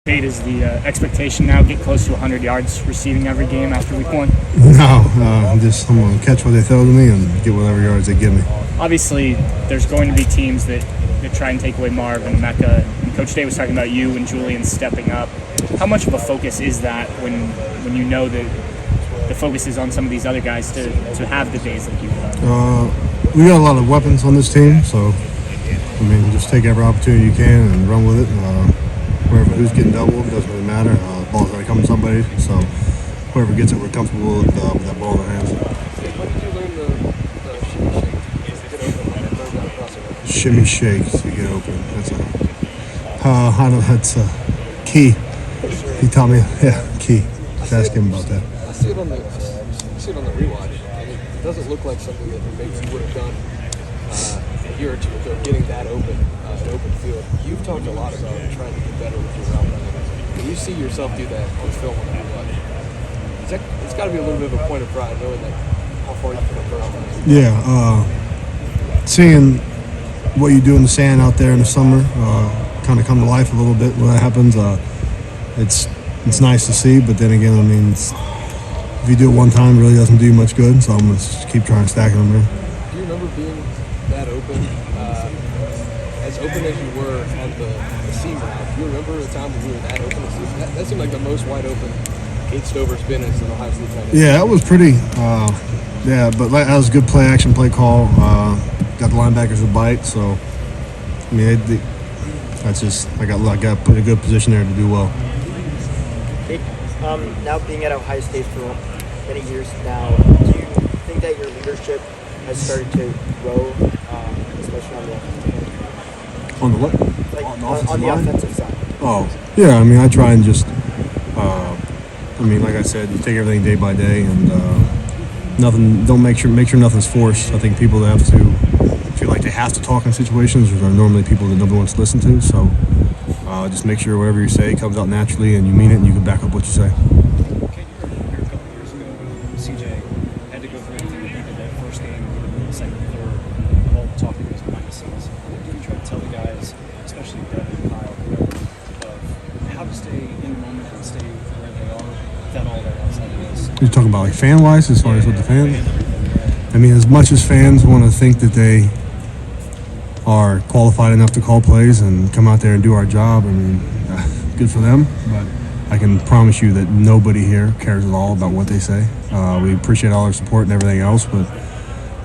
Cade, is the expectation now get close to 100 yards receiving every game after week 1? No, I'm going to catch what they throw to me and get whatever yards they give me. Obviously, there's going to be teams that try and take away Marv and Mecca. And Coach Day was talking about you and Julian stepping up. How much of a focus is that when you know that the focus is on some of these other guys to have the days like you've done? We got a lot of weapons on this team, so just take every opportunity you can and run with it. Who's getting doubled, it doesn't really matter. The ball's got to come to somebody, so whoever gets it, we're comfortable with that ball in their hands. When did you learn the shimmy shake to get open? That's key. He taught me, key. Just ask him about that. I see it on the rewatch, and it doesn't look like something that maybe you would have done a year or two ago, getting that open, an open field. You've talked a lot about trying to get better with your route running. When you see yourself do that on film on the rewatch, it's got to be a little bit of a point of pride knowing that how far you put up first time. Yeah, seeing what you do in the sand out there in the summer kind of come to life a little bit when that happens. It's nice to see, but then again, if you do it one time, it really doesn't do you much good. So I'm going to just keep trying stacking them in. Do you remember being that open, as open as you were on the seam route? Do you remember a time when you were that open? That seemed like the most wide open Cade Stover's been as an Ohio State fan. Yeah, that was pretty. But that was a good play action play call. Got the linebackers a bite, so that's just I got put in a good position there to do well. Now being at Ohio State for many years now, do you think that your leadership has started to grow, especially on the offensive end? On the what? On the offensive side. Oh, yeah. I try and just, like I said, you take everything day by day, and nothing. Don't make sure nothing's forced. I think people that have to feel like they have to talk in situations are normally people that nobody wants to listen to. So just make sure whatever you say comes out naturally, and you mean it, and you can back up what you say. Okay, you were here a couple of years ago. CJ had to go through everything that he did that first game, the second, third, all the talking was behind the scenes. Did you try to tell the guys, especially Devin and Kyle, of how to stay in the moment and stay where they are without all that outside noise? You're talking about like fan-wise, as far as with the fans? As much as fans want to think that they are qualified enough to call plays and come out there and do our job, good for them, but I can promise you that nobody here cares at all about what they say. We appreciate all their support and everything else, but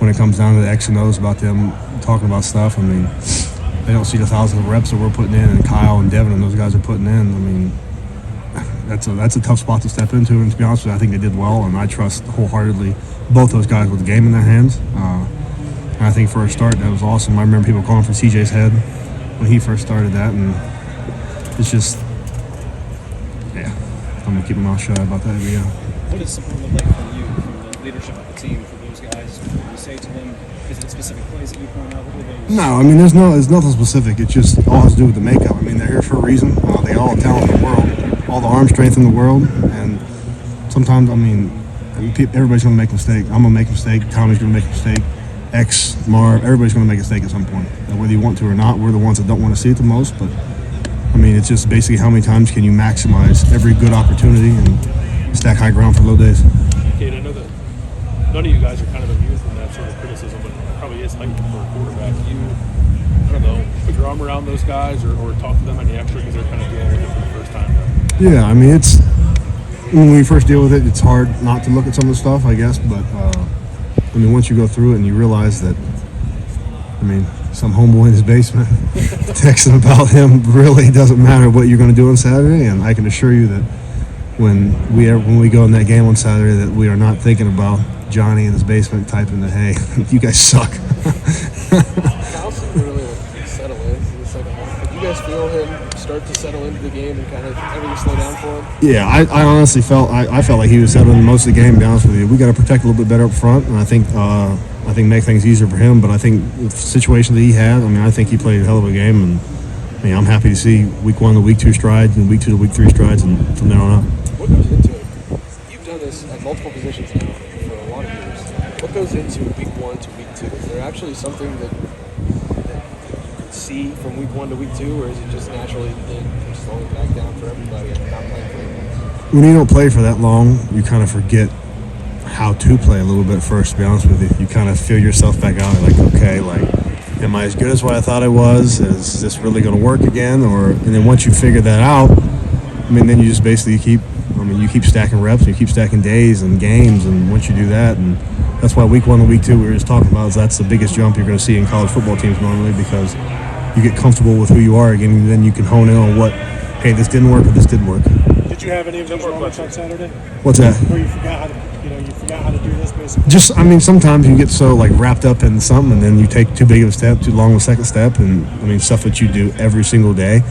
when it comes down to the X and O's about them talking about stuff, they don't see the thousands of reps that we're putting in, and Kyle and Devin and those guys are putting in. That's a tough spot to step into, and to be honest with you, I think they did well, and I trust wholeheartedly both those guys with the game in their hands. And I think for a start, that was awesome. I remember people calling for CJ's head when he first started that, and it's just, I'm going to keep my mouth shut about that. What does support look like for you, from the leadership of the team, for those guys? What do you say to them? Is it specific plays that you point out? No, there's nothing specific. It just all has to do with the makeup. They're here for a reason. They all have talent in the world, all the arm strength in the world, and sometimes, everybody's going to make a mistake. I'm going to make a mistake. Tommy's going to make a mistake. Marv, everybody's going to make a mistake at some point. And whether you want to or not, we're the ones that don't want to see it the most. But, it's just basically how many times can you maximize every good opportunity and stack high ground for low days. Cade, I know that none of you guys are kind of immune from that sort of criticism, but it probably is heightened for a quarterback. I don't know, put your arm around those guys or talk to them any extra because they're kind of dealing with it for the first time. Yeah, it's when we first deal with it, it's hard not to look at some of the stuff, I guess. But once you go through it and you realize that, some homeboy in his basement texting about him really doesn't matter what you're going to do on Saturday, and I can assure you that when we go in that game on Saturday, that we are not thinking about Johnny in his basement typing that, hey, you guys suck. Kyle seemed to really settle in the second half. Did you guys feel him start to settle into the game and kind of everything slow down for him? Yeah, I honestly felt like he was settling most of the game, to be honest with you. We got to protect a little bit better up front, and I think make things easier for him. But I think the situation that he had, I think he played a hell of a game, and I'm happy to see week 1 to week 2 strides and week 2 to week 3 strides, and from there on out. What goes into it? You've done this at multiple positions now for a lot of years. What goes into week 1 to week 2? Is there actually something that see from week 1 to week 2, or is it just naturally the thing comes slowing back down for everybody and not playing for anyone? When you don't play for that long, you kind of forget how to play a little bit first, to be honest with you. You kind of feel yourself back out, like, okay, like, am I as good as what I thought I was? Is this really going to work again? And then once you figure that out, I mean, then you just basically you keep stacking reps, you keep stacking days and games, and once you do that, and that's why week 1 and week 2 we were just talking about, is that's the biggest jump you're going to see in college football teams normally, because you get comfortable with who you are again, and then you can hone in on what, hey, this didn't work, or this did work. Did you have any of those moments on Saturday What's that? where you forgot how to do this basically? Just, I mean, sometimes you get so like wrapped up in something, and then you take too big of a step, too long of a second step, and I mean stuff that you do every single day,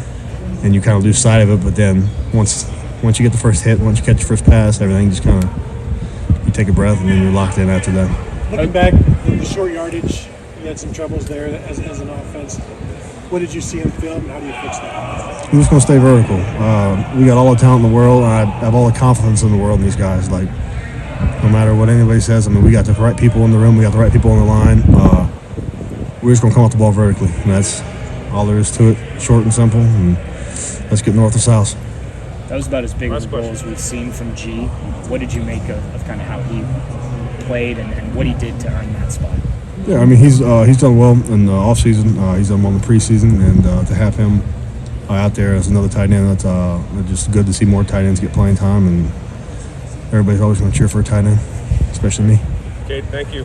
and you kind of lose sight of it. But then once you get the first hit, once you catch your first pass, everything just kind of, you take a breath, and then you're locked in after that. Looking back, the short yardage, you had some troubles there as an offense. What did you see in film, and how do you fix that? We're just going to stay vertical. We got all the talent in the world, and I have all the confidence in the world in these guys. Like, no matter what anybody says, I mean, we got the right people in the room, we got the right people on the line. We're just going to come off the ball vertically, and that's all there is to it, short and simple, and let's get north to south. That was about as big of a goal as we've seen from G. What did you make of kind of how he played and what he did to earn that spot? Yeah, I mean, he's done well in the offseason. He's done well in the preseason, and to have him out there as another tight end, that's just good to see more tight ends get playing time, and everybody's always going to cheer for a tight end, especially me. Cade, thank you.